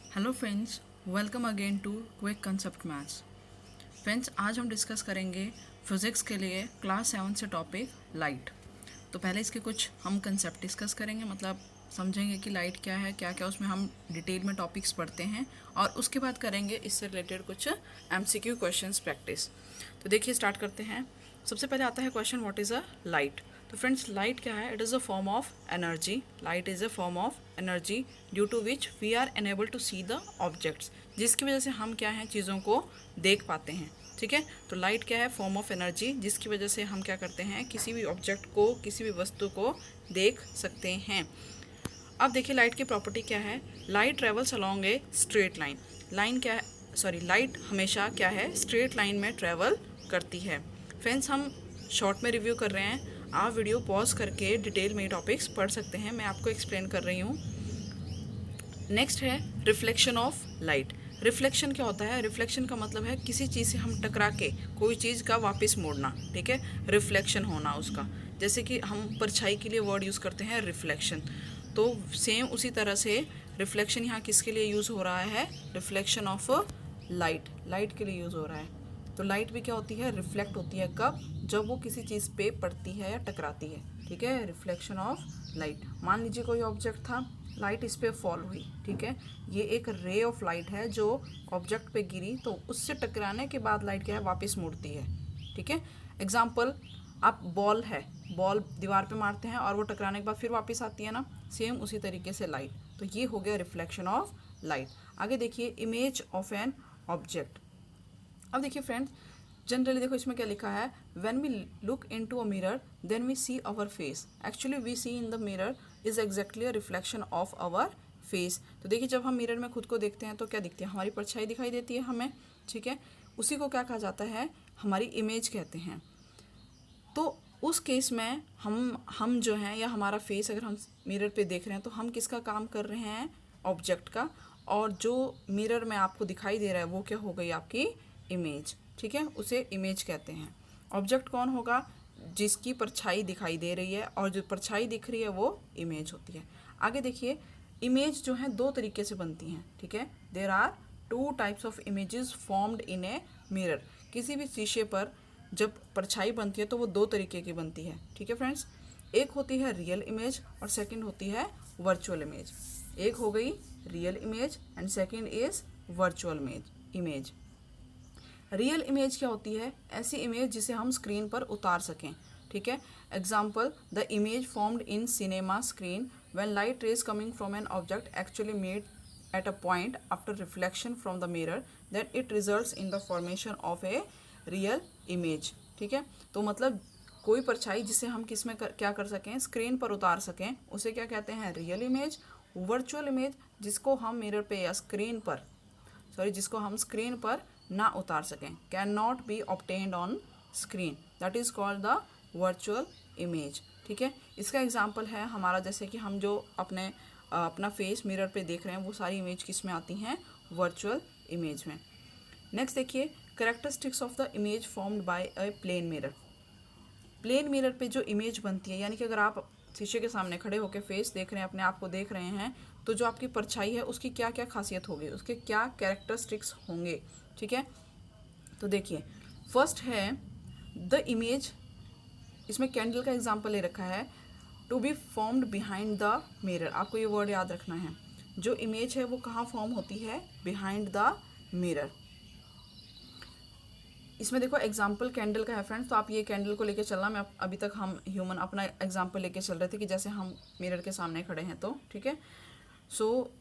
Hello friends, welcome again to Quick Concept Maths. Friends, आज हम discuss करेंगे physics के लिए क्लास 7 से टॉपिक लाइट। तो पहले इसके कुछ हम कंसेप्ट डिस्कस करेंगे, मतलब समझेंगे कि लाइट क्या है, क्या क्या उसमें हम डिटेल में टॉपिक्स पढ़ते हैं, और उसके बाद करेंगे इससे रिलेटेड कुछ एमसीक्यू क्वेश्चंस प्रैक्टिस। तो देखिए, स्टार्ट करते हैं। सबसे पहले आता है question, what is a light. तो फ्रेंड्स, लाइट क्या है? It is a form of energy. Light is a form of energy due to which we are enable to see the objects, जिसकी वजह से हम क्या हैं, चीज़ों को देख पाते हैं। ठीक है, तो लाइट क्या है? फॉर्म ऑफ एनर्जी, जिसकी वजह से हम क्या करते हैं, किसी भी ऑब्जेक्ट को, किसी भी वस्तु को देख सकते हैं। अब देखिए लाइट की प्रॉपर्टी क्या है। Light travels along a straight line. Line क्या है, सॉरी, लाइट हमेशा क्या है, स्ट्रेट लाइन में ट्रेवल करती है। फ्रेंड्स, हम शॉर्ट में रिव्यू कर रहे हैं, आप वीडियो पॉज करके डिटेल में टॉपिक्स पढ़ सकते हैं, मैं आपको एक्सप्लेन कर रही हूँ। नेक्स्ट है रिफ्लेक्शन ऑफ लाइट। रिफ्लेक्शन क्या होता है? रिफ्लेक्शन का मतलब है किसी चीज़ से हम टकरा के कोई चीज़ का वापस मोड़ना। ठीक है, रिफ्लेक्शन होना उसका। जैसे कि हम परछाई के लिए वर्ड यूज़ करते हैं रिफ्लेक्शन, तो सेम उसी तरह से रिफ्लेक्शन यहाँ किसके लिए यूज़ हो रहा है? रिफ्लेक्शन ऑफ लाइट, लाइट के लिए यूज़ हो रहा है। तो लाइट भी क्या होती है? रिफ्लेक्ट होती है। कब? जब वो किसी चीज़ पे पड़ती है या टकराती है। ठीक है, रिफ्लेक्शन ऑफ लाइट। मान लीजिए कोई ऑब्जेक्ट था, लाइट इस पे फॉल हुई। ठीक है, ये एक रे ऑफ लाइट है जो ऑब्जेक्ट पे गिरी, तो उससे टकराने के बाद लाइट क्या है, वापस मुड़ती है। ठीक है, एग्जाम्पल, आप बॉल है, बॉल दीवार पे मारते हैं और वो टकराने के बाद फिर वापस आती है ना, सेम उसी तरीके से लाइट। तो ये हो गया रिफ्लेक्शन ऑफ लाइट। आगे देखिए, इमेज ऑफ एन ऑब्जेक्ट। अब देखिए फ्रेंड्स, जनरली देखो इसमें क्या लिखा है, when we look into a mirror then we see our face. Actually we see in the mirror is exactly a reflection of our face. तो देखिए, जब हम मिरर में खुद को देखते हैं तो क्या दिखती है, हमारी परछाई दिखाई देती है हमें। ठीक है, उसी को क्या कहा जाता है, हमारी इमेज कहते हैं। तो उस केस में हम जो हैं, या हमारा फेस अगर हम मिरर पे देख रहे हैं, तो हम किसका काम कर रहे हैं? ऑब्जेक्ट का। और जो मिरर में आपको दिखाई दे रहा है वो क्या हो गई? आपकी इमेज। ठीक है, उसे इमेज कहते हैं। ऑब्जेक्ट कौन होगा? जिसकी परछाई दिखाई दे रही है, और जो परछाई दिख रही है वो इमेज होती है। आगे देखिए, इमेज जो है दो तरीके से बनती हैं। ठीक है, there are two types of images formed in a mirror. किसी भी शीशे पर जब परछाई बनती है तो वो दो तरीके की बनती है। ठीक है फ्रेंड्स, एक होती है रियल इमेज और सेकंड होती है वर्चुअल इमेज। एक हो गई real image and second is virtual image. Real image क्या होती है? ऐसी इमेज जिसे हम स्क्रीन पर उतार सकें। ठीक है, example, the image formed in cinema screen when light rays coming from an object actually made at a point after reflection from the mirror, then it results in the formation of a real image। ठीक है, तो मतलब कोई परछाई जिसे हम किस में क्या कर सकें, स्क्रीन पर उतार सकें, उसे क्या कहते हैं? Real image. वर्चुअल इमेज, जिसको हम मिरर पे या स्क्रीन पर, सॉरी, जिसको हम स्क्रीन पर ना उतार सकें, can not be obtained on screen, that is called the virtual image. ठीक है, इसका एग्जाम्पल है हमारा, जैसे कि हम जो अपना फेस मिरर पे देख रहे हैं, वो सारी इमेज किस में आती हैं? वर्चुअल इमेज में। नेक्स्ट देखिए, characteristics of the image formed by a plane mirror. Plane mirror पे जो इमेज बनती है, यानी कि अगर आप शीशे के सामने खड़े होकर फेस देख रहे हैं, अपने आप को देख रहे हैं, तो जो आपकी परछाई है उसकी क्या क्या खासियत होगी, उसके क्या कैरेक्टरिस्टिक्स होंगे। ठीक है, तो देखिए, फर्स्ट है द इमेज, इसमें कैंडल का एग्जाम्पल ले रखा है, to be formed behind the mirror. आपको ये वर्ड याद रखना है, जो इमेज है वो कहाँ फॉर्म होती है? Behind the mirror. इसमें देखो एग्जाम्पल कैंडल का है फ्रेंड्स, तो आप ये कैंडल को लेके चलना। मैं अभी तक हम ह्यूमन अपना एग्जाम्पल लेके चल रहे थे कि जैसे हम मिरर के सामने खड़े हैं, तो ठीक है। सो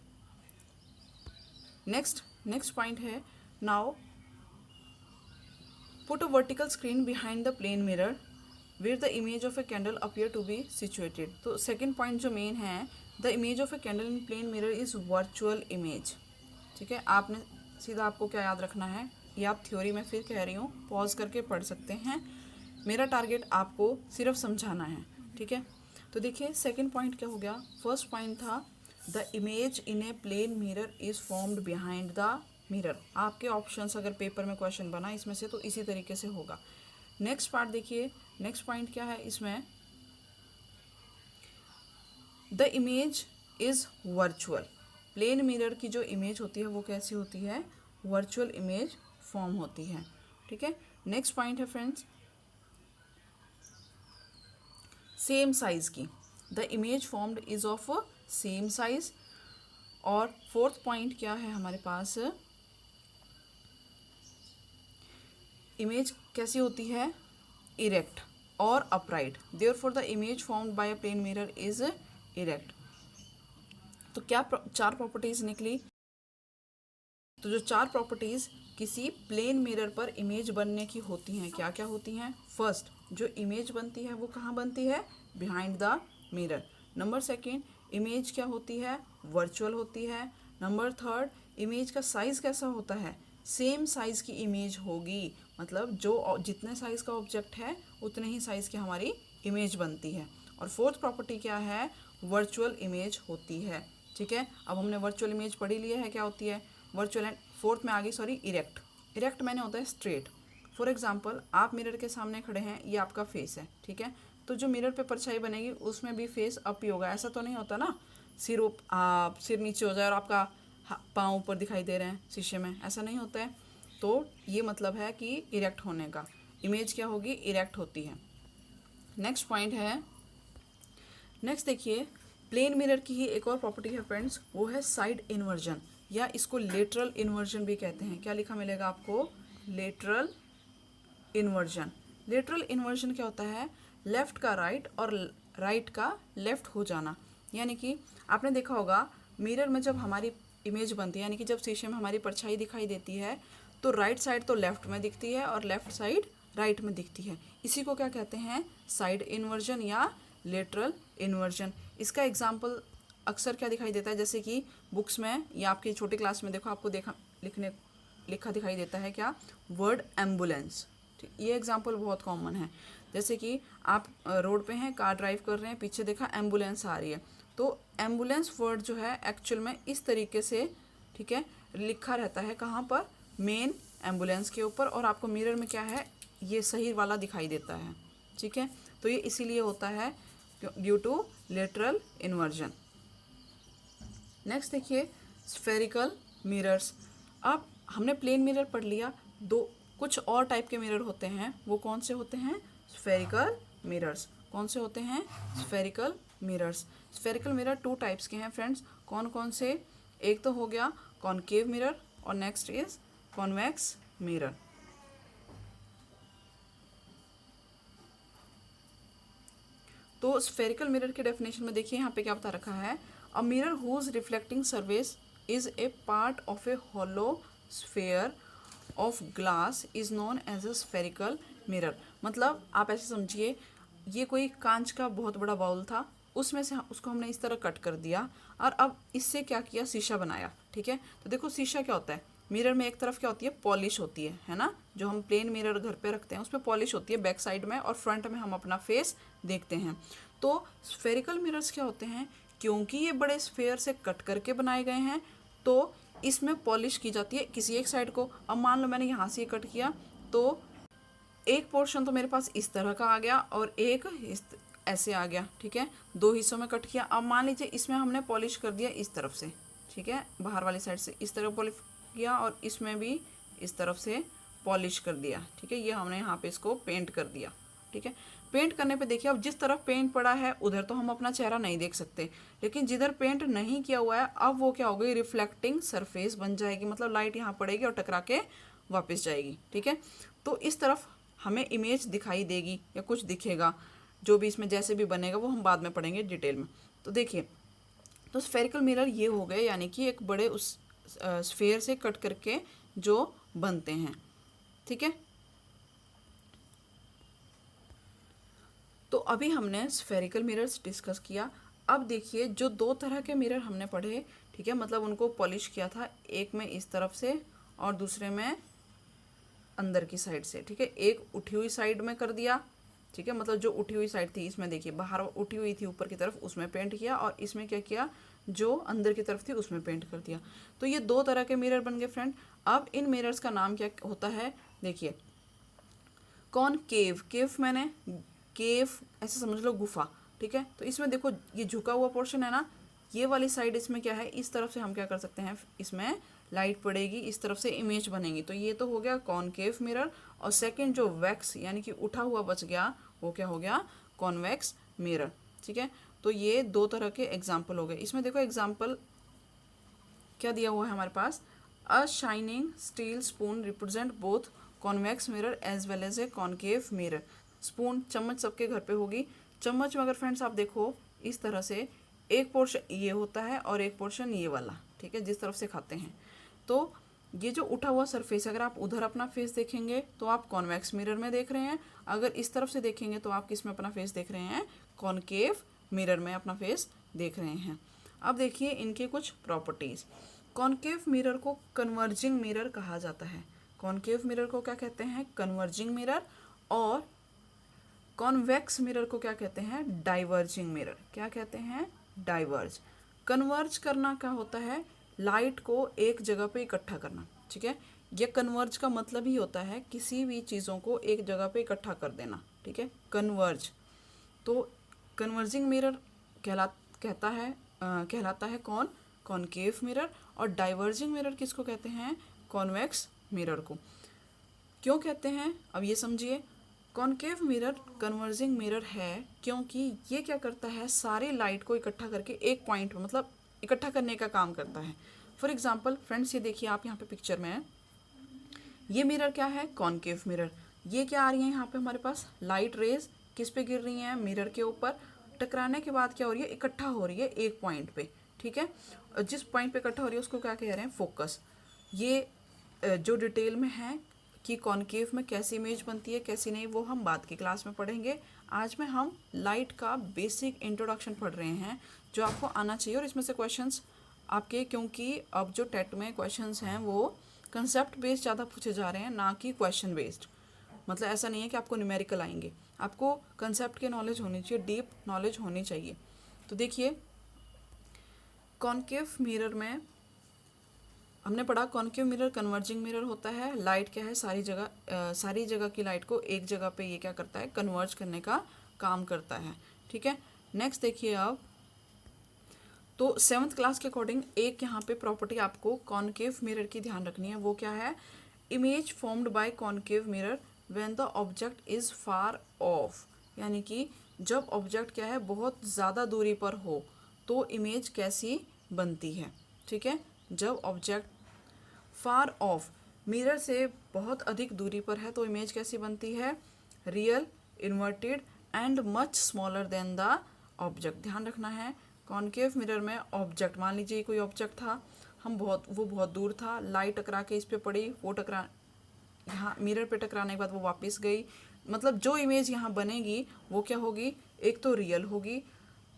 नेक्स्ट पॉइंट है, now put a vertical screen behind the plane mirror where the image of a candle appear to be situated। तो सेकेंड पॉइंट जो मेन है, the image of a candle in plane mirror is virtual image. ठीक है, आपने सीधा आपको क्या याद रखना है, ये आप थ्योरी में फिर कह रही हूँ, पॉज करके पढ़ सकते हैं, मेरा टारगेट आपको सिर्फ समझाना है। ठीक है, तो देखिए सेकेंड पॉइंट क्या हो गया। फर्स्ट पॉइंट था the image in a plane mirror is formed behind the mirror. आपके ऑप्शंस अगर पेपर में क्वेश्चन बना इसमें से, तो इसी तरीके से होगा। नेक्स्ट पार्ट देखिए, नेक्स्ट पॉइंट क्या है इसमें, the image is virtual. Plane mirror की जो इमेज होती है वो कैसी होती है, वर्चुअल इमेज फॉर्म होती है। ठीक है, नेक्स्ट पॉइंट है फ्रेंड्स, सेम साइज की, the image formed is of same size. और फोर्थ पॉइंट क्या है हमारे पास, इमेज कैसी होती है, इरेक्ट और upright, therefore the image formed by a plane mirror is erect. तो क्या चार प्रॉपर्टीज निकली, तो जो चार प्रॉपर्टीज किसी प्लेन मिरर पर इमेज बनने की होती हैं, क्या क्या होती हैं। फर्स्ट, जो इमेज बनती है वो कहाँ बनती है, behind the mirror. Number second, image क्या होती है, वर्चुअल होती है। नंबर थर्ड, इमेज का साइज कैसा होता है, सेम साइज की इमेज होगी, मतलब जो जितने साइज का ऑब्जेक्ट है उतने ही साइज की हमारी इमेज बनती है। और फोर्थ प्रॉपर्टी क्या है, वर्चुअल इमेज होती है। ठीक है, अब हमने वर्चुअल इमेज पढ़ी लिया है क्या होती है वर्चुअल, एंड फोर्थ में आ गई सॉरी इरेक्ट। इरेक्ट मैंने होता है स्ट्रेट। फॉर एग्जांपल, आप मिरर के सामने खड़े हैं, ये आपका फेस है, ठीक है, तो जो मिरर पे परछाई बनेगी उसमें भी फेस अप ही होगा। ऐसा तो नहीं होता ना सिर नीचे हो जाए और आपका पाँव ऊपर दिखाई दे रहे हैं शीशे में, ऐसा नहीं होता है। तो ये मतलब है कि इरेक्ट होने का, इमेज क्या होगी, इरेक्ट होती है। नेक्स्ट पॉइंट है, नेक्स्ट देखिए, प्लेन मिरर की ही एक और प्रॉपर्टी है फ्रेंड्स, वो है साइड इन्वर्जन, या इसको लेटरल इन्वर्जन भी कहते हैं। क्या लिखा मिलेगा आपको, लेटरल इन्वर्जन। लेटरल इन्वर्जन क्या होता है, लेफ्ट का राइट और राइट का लेफ्ट हो जाना। यानी कि आपने देखा होगा मिरर में जब हमारी इमेज बनती है, यानी कि जब शीशे में हमारी परछाई दिखाई देती है तो राइट साइड तो लेफ्ट में दिखती है और लेफ्ट साइड राइट में दिखती है। इसी को क्या कहते हैं, साइड इन्वर्जन या लेटरल इन्वर्जन। इसका एग्जाम्पल अक्सर क्या दिखाई देता है, जैसे कि बुक्स में या आपकी छोटी क्लास में देखो, आपको लिखा दिखाई देता है क्या, वर्ड एम्बुलेंस। ये एग्जाम्पल बहुत कॉमन है। जैसे कि आप रोड पे हैं, कार ड्राइव कर रहे हैं, पीछे देखा एम्बुलेंस आ रही है, तो एम्बुलेंस वर्ड जो है एक्चुअल में इस तरीके से, ठीक है, लिखा रहता है कहाँ पर, मेन एम्बुलेंस के ऊपर, और आपको मिरर में क्या है, ये सही वाला दिखाई देता है। ठीक है, तो ये इसीलिए होता है due to lateral inversion. Next देखिए, स्फेरिकल मिरर्स। अब हमने प्लेन मिरर पढ़ लिया, दो कुछ और टाइप के मिरर होते हैं, वो कौन से होते हैं, स्फेरिकल मिरर्स। कौन से होते हैं, spherical mirrors. Spherical mirror two types के हैं फ्रेंड्स, कौन कौन से, एक तो हो गया कॉनकेव मिरर और नेक्स्ट इज कॉन्वेक्स मिरर। तो स्फेरिकल मिरर के डेफिनेशन में देखिए यहाँ पे क्या बता रखा है, a mirror whose reflecting surface is a part of a hollow sphere of glass is known as a spherical mirror. मतलब आप ऐसे समझिए, ये कोई कांच का बहुत बड़ा बाउल था, उसमें से उसको हमने इस तरह कट कर दिया और अब इससे क्या किया, शीशा बनाया। ठीक है, तो देखो शीशा क्या होता है, मिरर में एक तरफ क्या होती है, पॉलिश होती है ना, जो हम प्लेन मिरर घर पे रखते हैं उसमें पॉलिश होती है बैक साइड में, और फ्रंट में हम अपना फेस देखते हैं। तो स्फेरिकल मिरर्स क्या होते हैं, क्योंकि ये बड़े स्फेयर से कट करके बनाए गए हैं तो इसमें पॉलिश की जाती है किसी एक साइड को। अब मान लो मैंने यहाँ से कट किया तो एक पोर्शन तो मेरे पास इस तरह का आ गया और एक ऐसे आ गया। ठीक है, दो हिस्सों में कट किया। अब मान लीजिए इसमें हमने पॉलिश कर दिया इस तरफ से, ठीक है, बाहर वाली साइड से इस तरफ पॉलिश किया और इसमें भी इस तरफ से पॉलिश कर दिया। ठीक है, ये हमने यहाँ पे इसको पेंट कर दिया। ठीक है, पेंट करने पे देखिए अब जिस तरफ पेंट पड़ा है उधर तो हम अपना चेहरा नहीं देख सकते, लेकिन जिधर पेंट नहीं किया हुआ है अब वो क्या हो गई, रिफ्लेक्टिंग सरफेस बन जाएगी, मतलब लाइट यहाँ पड़ेगी और टकरा के वापस जाएगी। ठीक है, तो इस तरफ हमें इमेज दिखाई देगी या कुछ दिखेगा, जो भी इसमें जैसे भी बनेगा वो हम बाद में पढ़ेंगे डिटेल में। तो देखिए, तो स्फेरिकल मिरर ये हो गए, यानी कि एक बड़े उस स्फेयर से कट करके जो बनते हैं। ठीक है, तो अभी हमने स्फेरिकल मिरर्स डिस्कस किया। अब देखिए जो दो तरह के मिरर हमने पढ़े, ठीक है, मतलब उनको पॉलिश किया था, एक में इस तरफ से और दूसरे में अंदर की साइड से। ठीक है, एक उठी हुई साइड में कर दिया, ठीक है, मतलब जो उठी हुई साइड थी इसमें देखिए बाहर उठी हुई थी ऊपर की तरफ, उसमें पेंट किया, और इसमें क्या किया, जो अंदर की तरफ थी उसमें पेंट कर दिया। तो ये दो तरह के मिरर बन गए फ्रेंड। अब इन मिरर्स का नाम क्या होता है, देखिए, कॉनकेव, केव ऐसे समझ लो गुफा। ठीक है, तो इसमें देखो ये झुका हुआ पोर्शन है ना, ये वाली साइड इसमें क्या है, इस तरफ से हम क्या कर सकते हैं, इसमें लाइट पड़ेगी, इस तरफ से इमेज बनेगी। तो ये तो हो गया कॉनकेव मिरर। और सेकंड जो वैक्स यानी कि उठा हुआ बच गया, वो क्या हो गया, कॉन्वेक्स मिरर। ठीक है, तो ये दो तरह के एग्जाम्पल हो गए। इसमें देखो एग्जाम्पल क्या दिया हुआ है हमारे पास, a shining steel spoon represent both convex mirror as well as a concave mirror. Spoon, चम्मच सबके घर पे होगी। चम्मच में अगर फ्रेंड्स आप देखो इस तरह से, एक पोर्शन ये होता है और एक पोर्शन ये वाला, ठीक है, जिस तरफ से खाते हैं। तो ये जो उठा हुआ सरफेस, अगर आप उधर अपना फेस देखेंगे तो आप कॉन्वेक्स मिरर में देख रहे हैं, अगर इस तरफ से देखेंगे तो आप किस में अपना फेस देख रहे हैं, कॉनकेव मिरर में अपना फेस देख रहे हैं। अब देखिए इनके कुछ प्रॉपर्टीज़। कॉनकेव मिरर को कन्वर्जिंग मिरर कहा जाता है। कॉनकेव मिरर को क्या कहते हैं, कन्वर्जिंग मिरर। और कॉन्वेक्स मिरर को क्या कहते हैं, डाइवर्जिंग मिरर। क्या कहते हैं, डाइवर्ज। कन्वर्ज करना क्या होता है, लाइट को एक जगह पे इकट्ठा करना। ठीक है, ये कन्वर्ज का मतलब ही होता है किसी भी चीज़ों को एक जगह पे इकट्ठा कर देना। ठीक है, कन्वर्ज। तो कन्वर्जिंग मिरर कहलाता है कौन, कॉनकेव मिरर। और डाइवर्जिंग मिरर किसको कहते हैं, कॉन्वेक्स मिरर को। क्यों कहते हैं, अब ये समझिए। कॉनकेव मिरर कन्वर्जिंग मिरर है क्योंकि ये क्या करता है, सारी लाइट को इकट्ठा करके एक पॉइंट पे, मतलब इकट्ठा करने का काम करता है। फॉर एग्जांपल फ्रेंड्स, ये देखिए आप यहाँ पे पिक्चर में है, ये मिरर क्या है, कॉनकेव मिरर। ये क्या आ रही है यहाँ पे हमारे पास, लाइट रेज किस पे गिर रही हैं, मिरर के ऊपर। टकराने के बाद क्या हो रही है, इकट्ठा हो रही है एक पॉइंट पे। ठीक है, और जिस पॉइंट पे इकट्ठा हो रही है उसको क्या कह रहे हैं, फोकस। ये जो डिटेल में है कि कॉनकेव में कैसी इमेज बनती है कैसी नहीं, वो हम बाद की क्लास में पढ़ेंगे। आज में हम लाइट का बेसिक इंट्रोडक्शन पढ़ रहे हैं जो आपको आना चाहिए। और इसमें से क्वेश्चंस आपके, क्योंकि अब जो टेट में क्वेश्चंस हैं वो कंसेप्ट बेस्ड ज़्यादा पूछे जा रहे हैं, ना कि क्वेश्चन बेस्ड। मतलब ऐसा नहीं है कि आपको न्यूमेरिकल आएंगे, आपको कंसेप्ट की नॉलेज होनी चाहिए, डीप नॉलेज होनी चाहिए। तो देखिए कॉनकेव मिरर में हमने पढ़ा, कॉनकेव मिरर कन्वर्जिंग मिरर होता है। लाइट क्या है, सारी जगह की लाइट को एक जगह पे ये क्या करता है, कन्वर्ज करने का काम करता है। ठीक है, नेक्स्ट देखिए आप, तो 7th क्लास के अकॉर्डिंग एक यहाँ पे प्रॉपर्टी आपको कॉनकेव मिरर की ध्यान रखनी है। वो क्या है, image formed bye concave mirror when the object is far of. यानी कि जब ऑब्जेक्ट क्या है, बहुत ज़्यादा दूरी पर हो तो इमेज कैसी बनती है। ठीक है, जब ऑब्जेक्ट फार ऑफ, मिरर से बहुत अधिक दूरी पर है तो इमेज कैसी बनती है, real, inverted and much smaller than the object. ध्यान रखना है, कॉनकेव मिरर में ऑब्जेक्ट, मान लीजिए कोई ऑब्जेक्ट था, वो बहुत दूर था, लाइट टकरा के इस पे पड़ी, वो यहाँ मिरर पे टकराने के बाद वो वापस गई। मतलब जो इमेज यहाँ बनेगी वो क्या होगी, एक तो रियल होगी,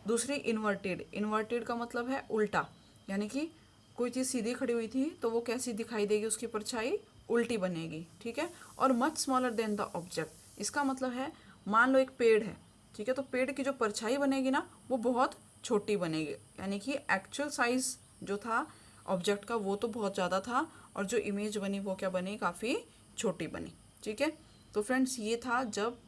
दूसरी इन्वर्टेड। इन्वर्टेड का मतलब है उल्टा, यानी कि कोई चीज़ सीधी खड़ी हुई थी तो वो कैसी दिखाई देगी, उसकी परछाई उल्टी बनेगी। ठीक है, और much smaller than the object, इसका मतलब है मान लो एक पेड़ है, ठीक है, तो पेड़ की जो परछाई बनेगी ना वो बहुत छोटी बनेगी, यानी कि एक्चुअल साइज जो था ऑब्जेक्ट का वो तो बहुत ज़्यादा था और जो इमेज बनी वो क्या बनी, काफ़ी छोटी बनी। ठीक है, तो फ्रेंड्स ये था जब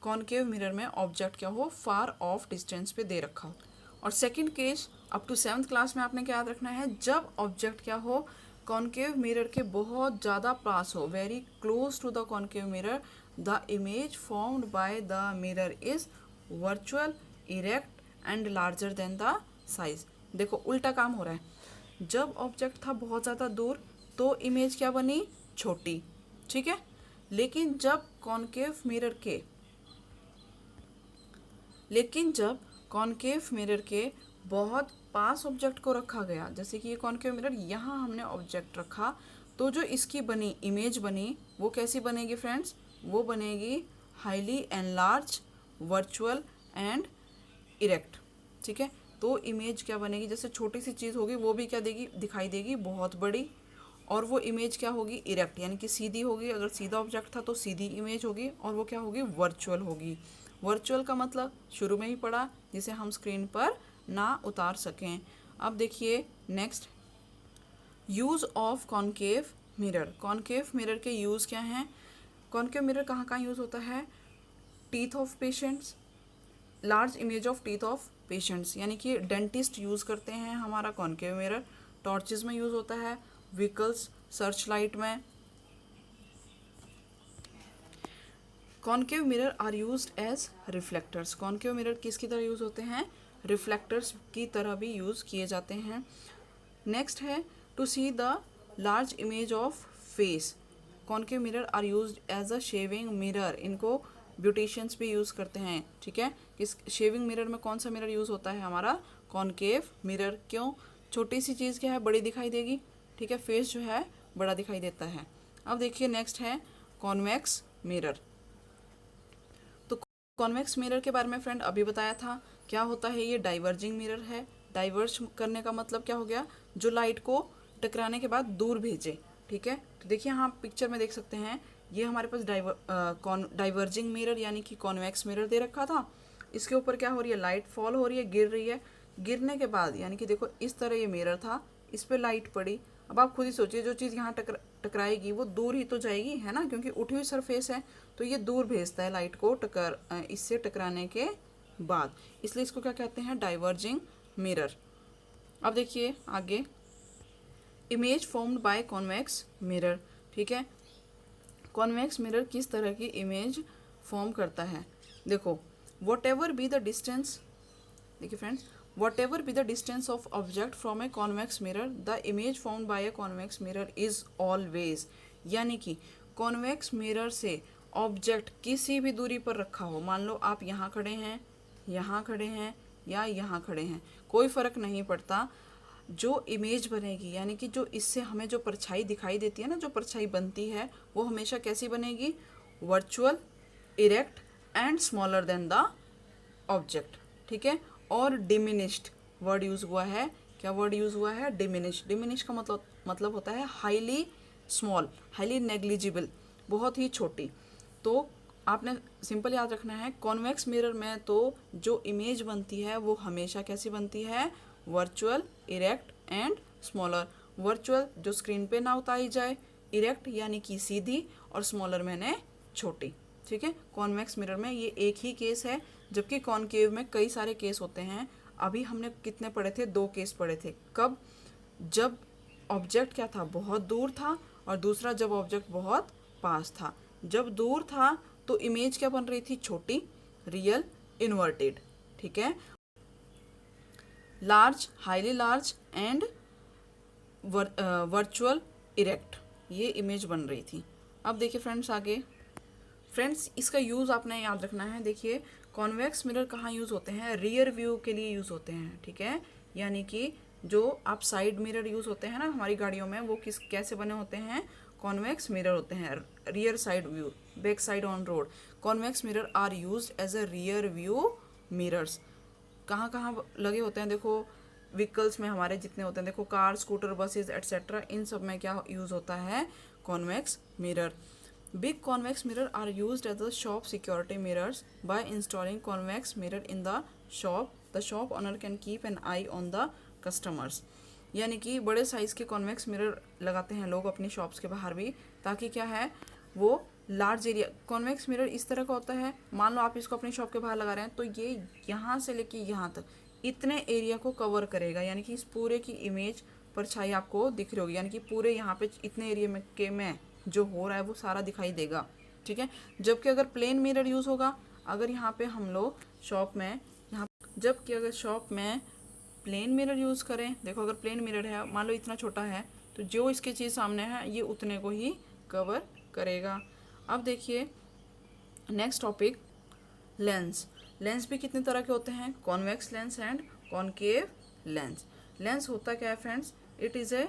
कॉनकेव मिरर में ऑब्जेक्ट क्या हो, फार ऑफ डिस्टेंस पे दे रखा हो। और second case up to 7th class में आपने क्या याद रखना है, जब ऑब्जेक्ट क्या हो, कॉनकेव मिरर के बहुत ज़्यादा पास हो, very close to the concave mirror, the image formed by the mirror is virtual, erect and larger than the size. देखो उल्टा काम हो रहा है, जब ऑब्जेक्ट था बहुत ज़्यादा दूर तो इमेज क्या बनी, छोटी। ठीक है, लेकिन जब कॉनकेव मिरर के बहुत पास ऑब्जेक्ट को रखा गया, जैसे कि ये कॉनकेव मिरर, यहाँ हमने ऑब्जेक्ट रखा तो जो इसकी बनी इमेज बनी वो कैसी बनेगी फ्रेंड्स, वो बनेगी highly enlarge, virtual and erect. ठीक है, तो इमेज क्या बनेगी, जैसे छोटी सी चीज़ होगी वो भी क्या देगी, दिखाई देगी बहुत बड़ी, और वो इमेज क्या होगी, इरेक्ट, यानी कि सीधी होगी। अगर सीधा ऑब्जेक्ट था तो सीधी इमेज होगी, और वो क्या होगी, वर्चुअल होगी। वर्चुअल का मतलब शुरू में ही पढ़ा, जिसे हम स्क्रीन पर ना उतार सकें। अब देखिए next, use of concave mirror. Concave mirror के यूज़ क्या हैं, कॉनकेव मिरर कहाँ कहाँ यूज़ होता है, teeth of patients, large image of teeth of patients, यानी कि डेंटिस्ट यूज़ करते हैं हमारा कॉनकेव मिरर। टॉर्चेस में यूज़ होता है, व्हीकल्स, सर्च लाइट में। Concave mirror are used as reflectors. Concave mirror किसकी तरह यूज़ होते हैं? रिफ्लेक्टर्स की तरह भी यूज़ किए जाते हैं। नेक्स्ट है to see the large image of face. Concave mirror are used as a shaving mirror. इनको ब्यूटिशियंस भी यूज़ करते हैं, ठीक है। इस शेविंग मिरर में कौन सा मिरर यूज़ होता है? हमारा कॉनकेव मिरर। क्यों? छोटी सी चीज़ क्या है, बड़ी दिखाई देगी, ठीक है, फेस जो है बड़ा दिखाई देता है। अब देखिए नेक्स्ट है कॉन्वेक्स मिरर। तो कॉन्वेक्स मिरर के बारे में फ्रेंड अभी बताया था। क्या होता है? ये डाइवर्जिंग मिरर है। डाइवर्ज करने का मतलब क्या हो गया? जो लाइट को टकराने के बाद दूर भेजे, ठीक है। तो देखिए यहाँ पिक्चर में देख सकते हैं, ये हमारे पास डाइवर्जिंग मिरर यानी कि कॉन्वेक्स मिरर दे रखा था। इसके ऊपर क्या हो रही है? लाइट फॉल हो रही है, गिर रही है। गिरने के बाद यानी कि देखो इस तरह ये मिरर था, इस पर लाइट पड़ी। अब आप खुद ही सोचिए, जो चीज़ यहाँ टकराएगी वो दूर ही तो जाएगी, है ना, क्योंकि उठी हुई सरफेस है, तो ये दूर भेजता है लाइट को इससे टकराने के बाद, इसलिए इसको क्या कहते हैं? Diverging mirror. अब देखिए आगे, image formed by convex mirror, ठीक है। कॉन्वेक्स मिरर किस तरह की इमेज फॉर्म करता है? देखो, whatever be the distance, देखिए friends, whatever be the distance of object from a convex mirror, the image formed by a convex mirror is always. यानी कि कॉन्वेक्स मिरर से ऑब्जेक्ट किसी भी दूरी पर रखा हो, मान लो आप यहाँ खड़े हैं, यहाँ खड़े हैं या यहाँ खड़े हैं, कोई फ़र्क नहीं पड़ता, जो इमेज बनेगी यानी कि जो इससे हमें जो परछाई दिखाई देती है ना, जो परछाई बनती है, वो हमेशा कैसी बनेगी? Virtual, erect and smaller than the object, ठीक है। और डिमिनिश्ड वर्ड यूज़ हुआ है। क्या वर्ड यूज़ हुआ है? डिमिनिश्ड। डिमिनिश का मतलब होता है हाईली स्मॉल, हाईली नेग्लिजिबल, बहुत ही छोटी। तो आपने सिंपल याद रखना है, कॉन्वेक्स मिरर में तो जो इमेज बनती है वो हमेशा कैसी बनती है? Virtual, erect and smaller. Virtual जो स्क्रीन पे ना उतारी जाए, इरेक्ट यानी कि सीधी, और स्मॉलर मैंने छोटी, ठीक है। कॉन्वेक्स मिरर में ये एक ही केस है, जबकि कॉनकेव में कई सारे केस होते हैं। अभी हमने कितने पढ़े थे? 2 केस पढ़े थे। कब? जब ऑब्जेक्ट क्या था? बहुत दूर था, और दूसरा जब ऑब्जेक्ट बहुत पास था। जब दूर था तो इमेज क्या बन रही थी? छोटी, रियल, इन्वर्टेड, ठीक है। Large, highly large and virtual, erect, ये इमेज बन रही थी। अब देखिए फ्रेंड्स आगे, फ्रेंड्स इसका यूज़ आपने याद रखना है। देखिए कॉन्वेक्स मिरर कहाँ यूज़ होते हैं? रियर व्यू के लिए यूज़ होते हैं, ठीक है। यानी कि जो आप साइड मिरर यूज़ होते हैं ना हमारी गाड़ियों में, वो कैसे बने होते हैं? कॉन्वेक्स मिरर होते हैं। Rear side view, back side on road. Convex mirror are used as a rear view mirrors. कहाँ कहाँ लगे होते हैं? देखो व्हीकल्स में हमारे जितने होते हैं, देखो कार, स्कूटर, बसेस एट्सेट्रा, इन सब में क्या यूज़ होता है? Convex mirror. Big convex mirror are used as the shop security mirrors. By installing convex mirror in the shop, the shop owner can keep an eye on the customers. यानी कि बड़े size के convex mirror लगाते हैं लोग अपनी shops के बाहर भी, ताकि क्या है, वो लार्ज एरिया। कॉन्वेक्स मिरर इस तरह का होता है, मान लो आप इसको अपनी शॉप के बाहर लगा रहे हैं, तो ये यहाँ से लेके यहाँ तक इतने एरिया को कवर करेगा, यानी कि इस पूरे की इमेज परछाई आपको दिख रही होगी, यानी कि पूरे यहाँ पे इतने एरिया में जो हो रहा है वो सारा दिखाई देगा, ठीक है। जबकि अगर प्लेन मिरर यूज़ होगा, अगर यहाँ पे हम लोग शॉप में, जबकि अगर शॉप में प्लेन मिरर यूज़ करें, देखो अगर प्लेन मिरर है, मान लो इतना छोटा है, तो जो इसकी चीज़ सामने है ये उतने को ही कवर करेगा। अब देखिए नेक्स्ट टॉपिक, लेंस। लेंस भी कितने तरह के होते हैं? Convex lens and concave lens. Lens होता क्या है friends? It is a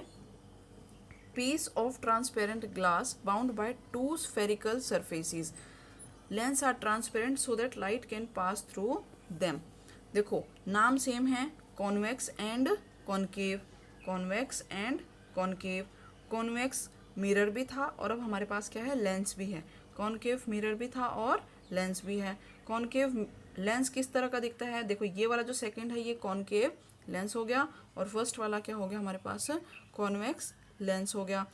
piece of transparent glass bound by 2 spherical surfaces. Lenses are transparent so that light can pass through them. देखो नाम सेम है, convex and concave, convex and concave. Convex mirror भी था और अब हमारे पास क्या है? लेंस भी है। कॉनकेव मिरर भी था और लेंस भी है। कॉनकेव लेंस किस तरह का दिखता है? देखो ये वाला जो सेकंड है ये कॉनकेव लेंस हो गया, और फर्स्ट वाला क्या हो गया हमारे पास? कॉन्वेक्स लेंस हो गया।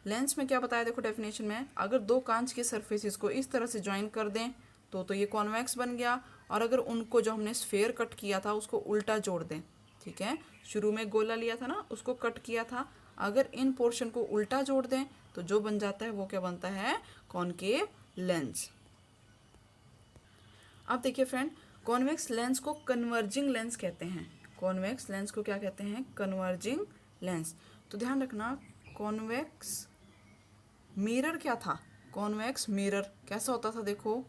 लेंस में क्या बताया? देखो डेफिनेशन में, अगर 2 कांच के सरफेसेस को इस तरह से ज्वाइन कर दें तो ये कॉन्वेक्स बन गया, और अगर उनको जो हमने स्फेयर कट किया था उसको उल्टा जोड़ दें, ठीक है, शुरू में गोला लिया था ना, उसको कट किया था, अगर इन पोर्शन को उल्टा जोड़ दें तो जो बन जाता है वो क्या बनता है, कॉनकेव लेंस। अब देखिए फ्रेंड, कॉन्वेक्स लेंस को कन्वर्जिंग लेंस कहते हैं। कॉन्वेक्स लेंस को क्या कहते हैं, कन्वर्जिंग लेंस। तो ध्यान रखना, कॉन्वेक्स मिरर क्या था, कॉन्वेक्स मिरर कैसा होता था, देखो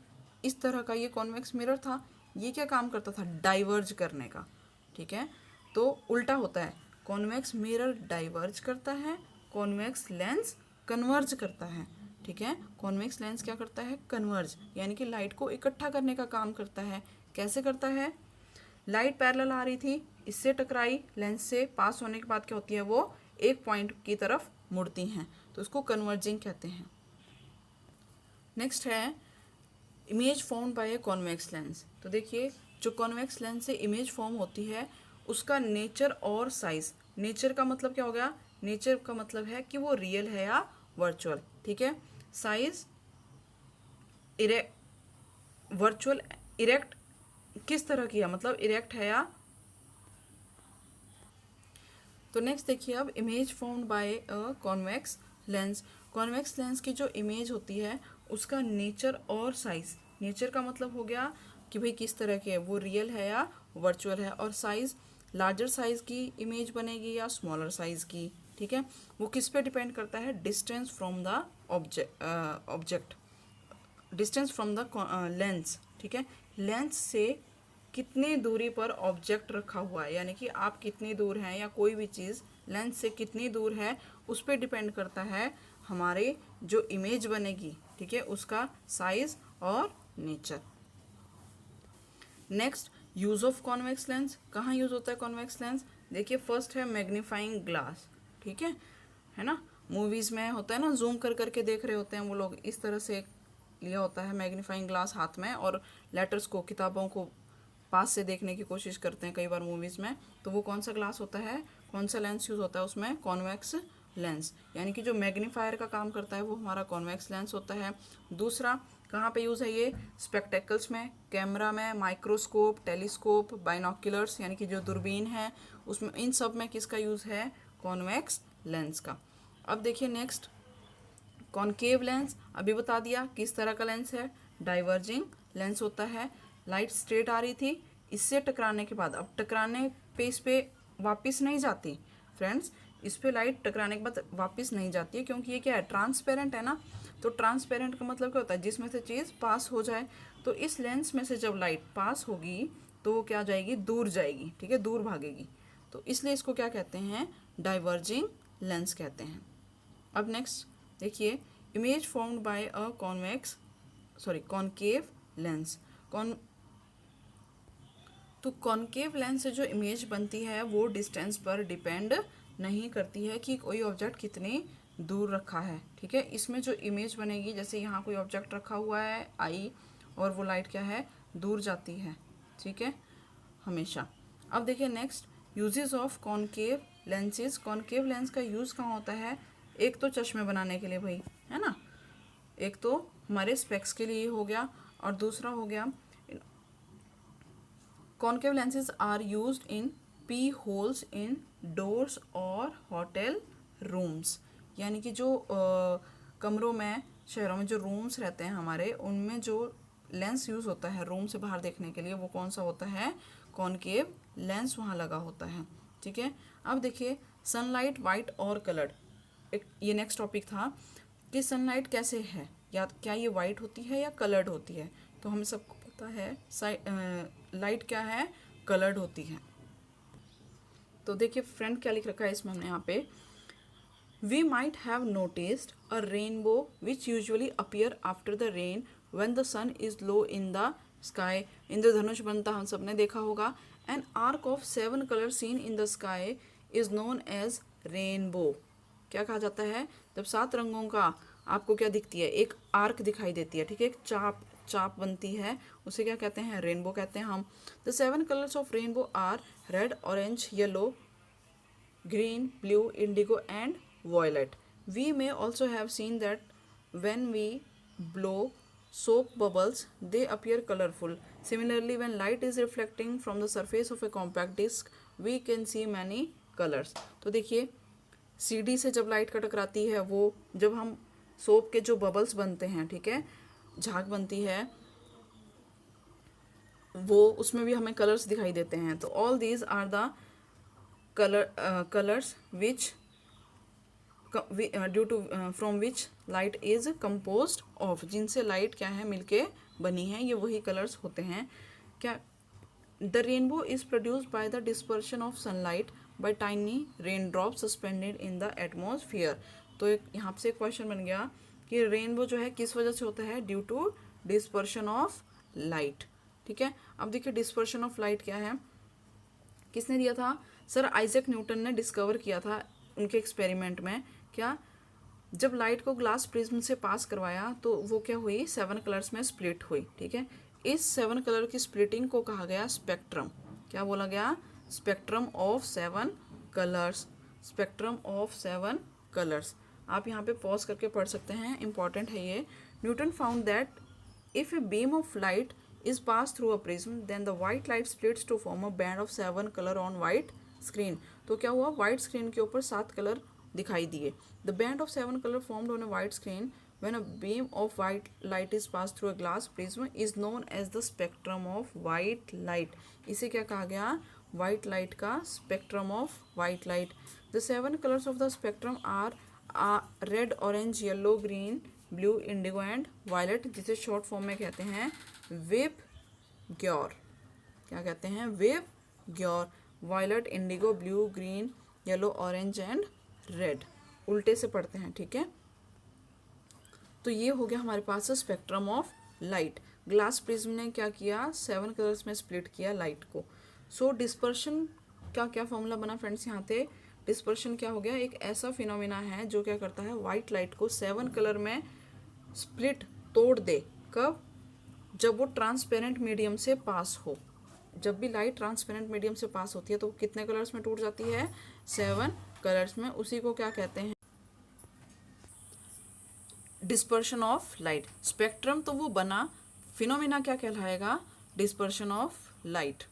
इस तरह का ये कॉन्वेक्स मिरर था। ये क्या काम करता था, डाइवर्ज करने का, ठीक है, तो उल्टा होता है, कॉन्वेक्स मिरर डाइवर्ज करता है, कॉन्वेक्स लेंस कन्वर्ज करता है, ठीक है। कॉन्वेक्स लेंस क्या करता है, कन्वर्ज, यानी कि लाइट को इकट्ठा करने का काम करता है। कैसे करता है, लाइट पैरेलल आ रही थी, इससे टकराई, लेंस से पास होने के बाद क्या होती है, वो एक पॉइंट की तरफ मुड़ती हैं, तो उसको कन्वर्जिंग कहते हैं। नेक्स्ट है image form by a convex lens. तो देखिए, जो कॉन्वेक्स लेंस से इमेज फॉर्म होती है उसका नेचर और साइज, नेचर का मतलब क्या हो गया, नेचर का मतलब है कि वो रियल है या वर्चुअल, ठीक है। साइज वर्चुअल, इरेक्ट किस तरह की है, मतलब इरेक्ट है या। तो नेक्स्ट देखिए, अब image formed by a convex lens. Convex lens की जो इमेज होती है उसका नेचर और साइज, नेचर का मतलब हो गया कि भाई किस तरह की है, वो रियल है या वर्चुअल है, और साइज लार्जर साइज की इमेज बनेगी या स्मॉलर साइज की, ठीक है। वो किस पे डिपेंड करता है, distance from the object, distance from the lens, ठीक है, लेंस से कितनी दूरी पर ऑब्जेक्ट रखा हुआ है, यानी कि आप कितनी दूर हैं या कोई भी चीज़ लेंस से कितनी दूर है उस पर डिपेंड करता है हमारे जो इमेज बनेगी, ठीक है, उसका साइज और nature. Next, use of convex lens. कहाँ यूज़ होता है कॉन्वेक्स लेंस, देखिए फर्स्ट है मैग्नीफाइंग ग्लास, ठीक है ना, मूवीज़ में होता है ना, जूम कर करके देख रहे होते हैं वो लोग, इस तरह से लिया होता है मैग्नीफाइंग ग्लास हाथ में, और लेटर्स को, किताबों को पास से देखने की कोशिश करते हैं कई बार मूवीज़ में, तो वो कौन सा ग्लास होता है, कौन सा लेंस यूज़ होता है उसमें, कॉन्वेक्स लेंस, यानी कि जो मैग्नीफायर का काम करता है वो हमारा कॉन्वेक्स लेंस होता है। दूसरा कहाँ पे यूज़ है ये, स्पेक्टेकल्स में, कैमरा में, माइक्रोस्कोप, टेलीस्कोप, बाइनोक्यूलर्स यानी कि जो दूरबीन है उसमें, इन सब में किसका यूज़ है, कॉन्वेक्स लेंस का। अब देखिए नेक्स्ट, कॉनकेव लेंस, अभी बता दिया किस तरह का लेंस है, डाइवर्जिंग लेंस होता है। लाइट स्ट्रेट आ रही थी, इससे टकराने के बाद, अब टकराने पे इस पे वापस नहीं जाती फ्रेंड्स, इस पे लाइट टकराने के बाद वापस नहीं जाती है, क्योंकि ये क्या है, ट्रांसपेरेंट है ना, तो ट्रांसपेरेंट का मतलब क्या होता है, जिसमें से चीज़ पास हो जाए, तो इस लेंस में से जब लाइट पास होगी तो वो क्या जाएगी, दूर जाएगी, ठीक है, दूर भागेगी, तो इसलिए इसको क्या कहते हैं, डाइवर्जिंग लेंस कहते हैं। अब नेक्स्ट देखिए, image formed by a concave lens. तो कॉनकेव लेंस से जो इमेज बनती है वो डिस्टेंस पर डिपेंड नहीं करती है कि कोई ऑब्जेक्ट कितनी दूर रखा है, ठीक है। इसमें जो इमेज बनेगी, जैसे यहाँ कोई ऑब्जेक्ट रखा हुआ है आई, और वो लाइट क्या है, दूर जाती है, ठीक है, हमेशा। अब देखिए next, uses of concave lenses. Concave lens का यूज़ कहाँ होता है, एक तो चश्मे बनाने के लिए भाई, है ना, एक तो हमारे स्पेक्स के लिए हो गया, और दूसरा हो गया, concave lenses are used in peepholes in doors और होटल रूम्स, यानी कि जो कमरों में, शहरों में जो रूम्स रहते हैं हमारे, उनमें जो लेंस यूज़ होता है रूम से बाहर देखने के लिए, वो कौन सा होता है, कॉनकेव लेंस वहाँ लगा होता है, ठीक है। अब देखिए, सनलाइट वाइट और कलर्ड, एक ये नेक्स्ट टॉपिक था कि सनलाइट कैसे है, या क्या ये वाइट होती है या कलर्ड होती है, तो हमें सबको पता है लाइट क्या है, कलर्ड होती है। तो देखिए फ्रेंड क्या लिख रखा है इसमें हमने यहाँ पे, we might have noticed a rainbow which usually appear after the rain when the sun is low in the sky. इंद्रधनुष बनता हम सब ने देखा होगा। An arc of 7 colour seen in the sky is known as rainbow. क्या कहा जाता है, जब 7 रंगों का आपको क्या दिखती है, एक आर्क दिखाई देती है, ठीक है, एक चाप बनती है, उसे क्या कहते हैं, रेनबो कहते हैं हम। The 7 colours of rainbow are red, orange, yellow, green, blue, indigo and violet. We may also have seen that when we blow soap bubbles, they appear colorful. Similarly, when light is reflecting from the surface of a compact disc, we can see many colors. तो देखिए CD से जब light का टकराती है, वो जब हम सोप के जो बबल्स बनते हैं, ठीक है, झाग बनती है, वो उसमें भी हमें कलर्स दिखाई देते हैं. तो all these are the colours which due to from which light is composed of, जिनसे लाइट क्या है मिलके बनी है, ये वही कलर्स होते हैं. क्या the rainbow is produced by the dispersion of sunlight bye tiny rain drop suspended in the atmosphere. तो यहाँ से क्वेश्चन बन गया कि रेनबो जो है किस वजह से होता है, due to dispersion of light. ठीक है, अब देखिए डिस्पर्शन ऑफ लाइट क्या है, किसने दिया था, सर आइजैक न्यूटन ने डिस्कवर किया था उनके एक्सपेरिमेंट में. क्या, जब लाइट को ग्लास प्रिज्म से पास करवाया तो वो क्या हुई, 7 कलर्स में स्प्लिट हुई. ठीक है, इस 7 कलर की स्प्लिटिंग को कहा गया स्पेक्ट्रम. क्या बोला गया, spectrum of 7 colours, spectrum of 7 colours. आप यहाँ पे पॉज करके पढ़ सकते हैं, इंपॉर्टेंट है ये. Newton found that if a beam of light is passed through a prism, then the white light splits to form a band of 7 color on white screen. तो क्या हुआ, white screen के ऊपर 7 कलर दिखाई दिए. The band of 7 color formed on a white screen when a beam of white light is passed through a glass prism is known as the spectrum of white light. इसे क्या कहा गया, white light का spectrum of white light. The 7 colors of the spectrum are red, orange, yellow, green, blue, indigo and violet, जिसे short form में कहते हैं वेव ग्योर. क्या कहते हैं, वेव ग्योर. Violet, indigo, blue, green, yellow, orange and red, उल्टे से पढ़ते हैं. ठीक है, तो ये हो गया हमारे पास spectrum of light. Glass prism ने क्या किया, 7 कलर्स में स्प्लिट किया लाइट को. सो डिस्पर्शन का क्या फॉर्मूला बना फ्रेंड्स, यहाँ पे डिस्पर्शन क्या हो गया, एक ऐसा फिनोमिना है जो क्या करता है, वाइट लाइट को 7 कलर में स्प्लिट, तोड़ दे. कब, जब वो ट्रांसपेरेंट मीडियम से पास हो. जब भी लाइट ट्रांसपेरेंट मीडियम से पास होती है तो कितने कलर्स में टूट जाती है, 7 कलर्स में. उसी को क्या कहते हैं, डिस्पर्शन ऑफ लाइट. स्पेक्ट्रम तो वो बना, फिनोमिना क्या कहलाएगा, डिस्पर्शन ऑफ लाइट.